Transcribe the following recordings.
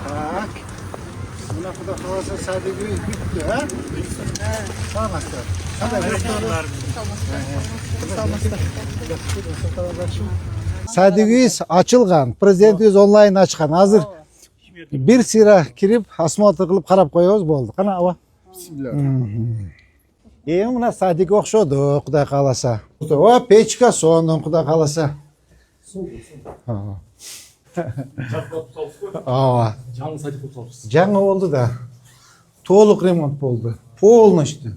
Так. Buna kadar havası sadece bitti ha? Sağmasın. Sadegüyüz açılgan, prezidentimiz onlayn açkan. Hazır bir sıra kirip asfaltı kılıp karap koyuyoruz boldu. Kana ava. Bismillah. Muna sadegi okşodu Kuday kalasa. O peçka sonun Kuday kalasa. Ava. Жаңы oldu da. Толық ремонт болды. Полностью.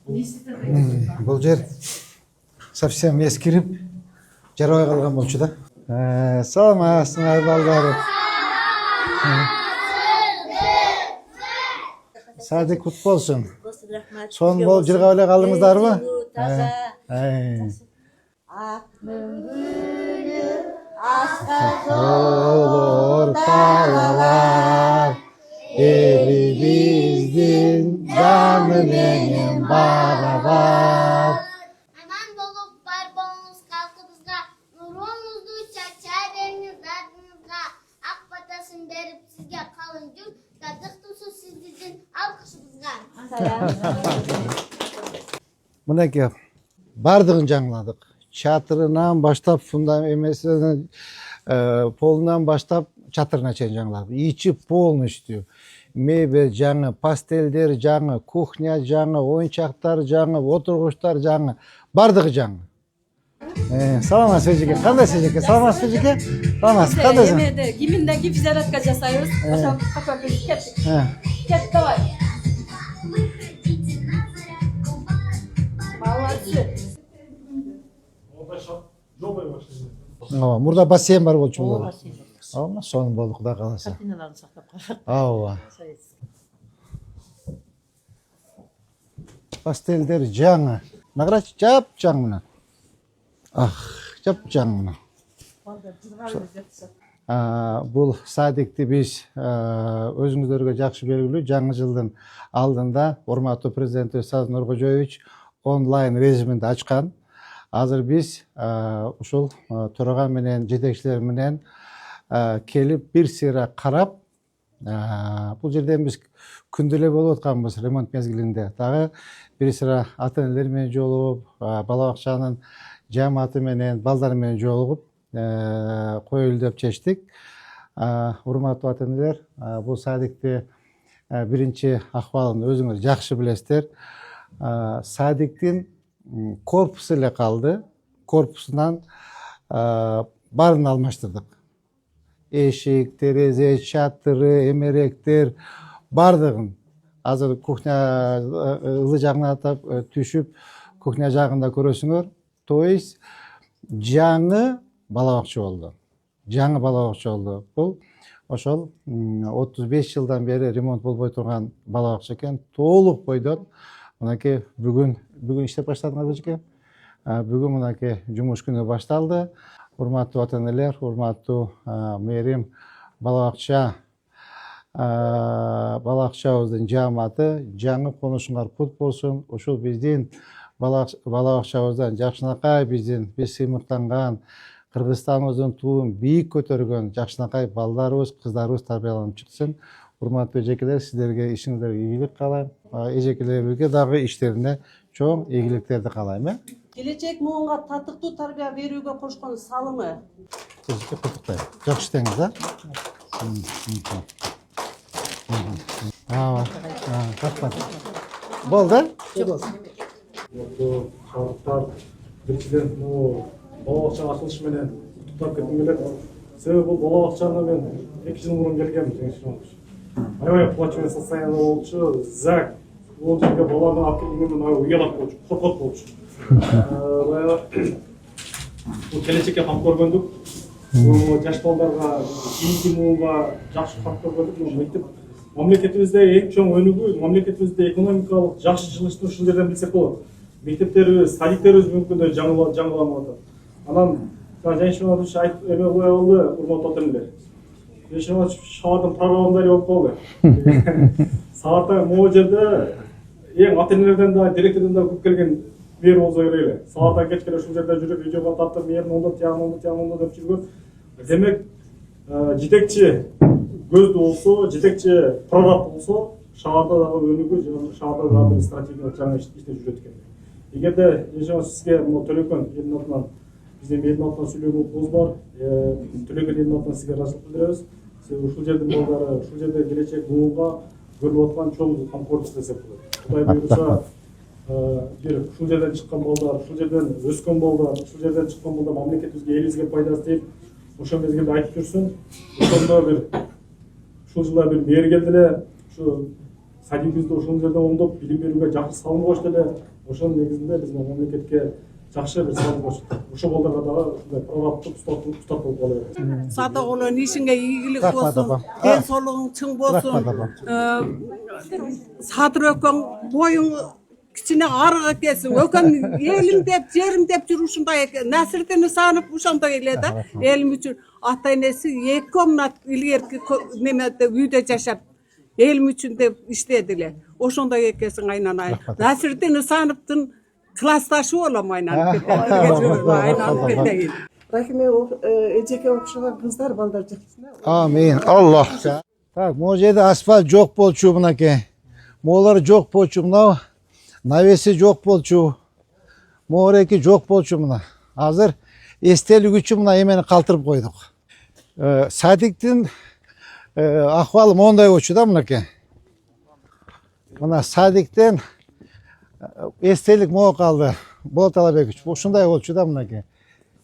Бұл жер совсем ескіріп жарабай қалған болчу да. Саламатсыңар балдарым. Садик құт болсын. Сон болып жүріп өле қалдыңыздар ма? Olur talalar, elimizden canı benim barabar. Aman bolup var bolunuz kalkınızga, nurunuzdu çaçar eliniz ardınızga. Ak batasın berip sizge kalın gün, dadık tusu sizin alkışınızga. Mınaki bardığın жаңладық. Çatırından başlap fundamentinden polundan başlap çatırına çeyin жаңладық. İçi полностью. Mebel жаңы, pastelder жаңы, kuchня жаңы, oyuncaklar жаңы, oturğuşlar жаңы, bardығы жаңы. Саламатсыз Ежеке, қандайсыз Ежеке? Саламатсыз Ежеке? Саламатсыз, қандайсың? Киминден физзарядка жасайбыз. Ошо кафеге кеттик. Кет, давай. Молодцы. Мурда бассейн бар болчу булар. Ооба, сонун болду Кудай кааласа. Картиналарын сактап калат. Ооба. Пастелдер жаңы. Награч жап-жаңы мына. Жап-жаңы мына. Бул садикти биз өзүңүздөргө жакшы белгилүү жаңы жылдын алдында урматтуу президентибиз Садыр Нуркожоевич онлайн режиминде ачкан. Азыр биз ушул төрага менен жетекчилер менен келип бир сыйра карап, бул жерден биз күндө эле болуп атканбыз ремонт мезгилинде. Дагы бир сыра ата-энелер менен жолугуп, бала бакчанын жааматы менен, балдар менен жолугуп коелу деп чечтик. Урматтуу ата-энелер, бул садикти биринчи акыбалын өзүңөр жакшы билесиздер. Садиктин корпусу эле калды. Корпусунан баарын алмаштырдык. Эшик, терезе, чатыры, эмеректер бардыгын. Азыр кухня ылы жагына түшүп, кухня жагында көрөсүңөр. То есть жаңы бала бакча болду. Жаңы бала бакча болду. Бул ошол 35 жылдан бери ремонт болбой турган бала бакча экен. Толук бойдон мынакей бүгүн иштеп баштадыңар Эжеке. Бүгүн мынакей жумуш күнү башталды. Урматтуу ата-энелер, урматтуу мээрим бала бакчабыздын жааматы жаңы конушуңар кут болсун. Ушул биздин бала бакчабыздан Жакшынакай биз сыймыктанган Кыргызстаныбыздын туун бийик көтөргөн Жакшынакай балдарыбыз, кыздарыбыз тарбияланып чыксын. Урматтуу эжекелер, сиздерге ишиңиздерге ийгилик каалайм. Эжекелерибизге дагы иштерине чоң ийгиликтерди каалайм. Келечек муунга татыктуу тарбия берүүгө кошкон салымы. Эжеке куттуктайм. Жакшы иштеңиз, рахмат. Болду? Шаардыктар биринчиден бала бакча ачылышы менен куттуктап кетким келет. Себеби бул бала бакчага мен 2 жыл мурун келгем. Аябай плачевный состояние болчу. Зак бул жерге баланы алып келгенде уялат болчу, коркот болчу. Бул келечекке кам көргөндүк. Жаш балдарга кийинки муунга жакшы кам көргөндүк. Мектеп мамлекетибизде эң чоң өнүгүү, мамлекетибизде экономикалык жакшы жылышты ушул жерден билсек болот. Мектептерибиз, садиктерибиз мүмкүн жаңыланып атат. Анан Жаншимович айтып эме кое алды, урматтуу ата-энелер. Жаншимович шаардын программалары болуп калды. Саатта могу жерде эң ата-энелерден да, директордон да көп келген бер болсо эле. Саатта кечке ушул жерде жүрүп, видео тартып, мен онда деп жүргөн демек жетекчи көздүү болсо, жетекчи прораб болсо, шаарда дагы өнүгүү жана шаарда дагы бир стратегиялык жаңы иштер жүрөт экен. Эгерде сизге Төлөкөн элдин атынан биздин элдин атынан сүйлөгөнүбүз бар. Төлөкөн элдин атынан сизге ыраазычылык билдиребиз. Сиз ушул жердин балдары, ушул жерде келечек буунга көрүп аткан чоң камкордук десек болот. Кудай буйруса, бир ушул жерден чыккан балдар, ушул жерден өскөн балдар, ушул жерден чыккан балдар мамлекетибизге, элибизге пайдасы тийип, ошол мезгилде айтып жүрсүн. Ошондо бир ушул жылы бир мээргелди эле ушу садибизди ошол жерде оңдоп, билим берүүгө жакшы салым кошду эле. Ошонун негизинде биз мамлекетке жакшы бир салым коштук. Ошол балдарга дагы ушундай прорабтык устат болуп кала берет. Садак улан ишиңе ийгилик болсун, ден соолугуң чың болсун. Садыр өкөң боюң кичине арыга келсин. Өкөң элим деп, жерим деп жүр ушундай Насирдин Исанов ошондой эле да. Элим үчүн ата энеси 2 комнат илгерки немеде үйдө жашап, элим үчүн деп иштеди эле. Ошондой экенсиң айнанай. Насирдин Исановдун классташы болом айнанып кетейин. Рахиме эжеке окшогон кыздар балдар жакшысына. Amin. Allah. Так, могу жерде асфальт жок болчу мынакей. Могулар жок болчу мына. Навеси жок болчу. Могуреки жок болчу мына. Азыр эстелик үчүн мына эмени калтырып койдук. Садиктин акыбалы мондай болчу да мынакей. Мына садиктен эстелик могу калды. Болот Алабекович. Ушундай болчу да мынакей.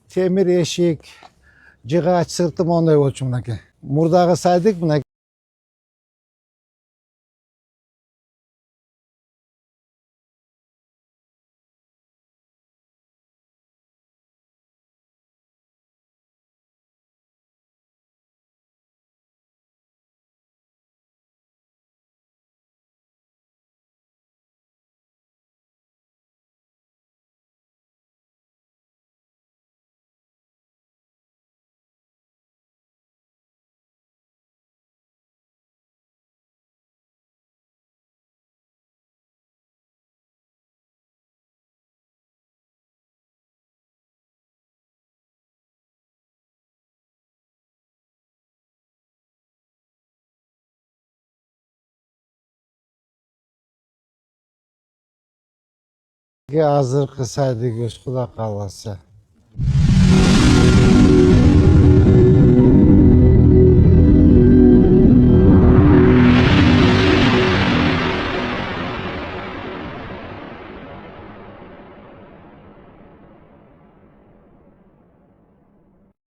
Темир эшик, жыгач сырты мондай болчу мынакей. Мурдагы садик мынакей. Азыркы садигибиз Кудай кааласа.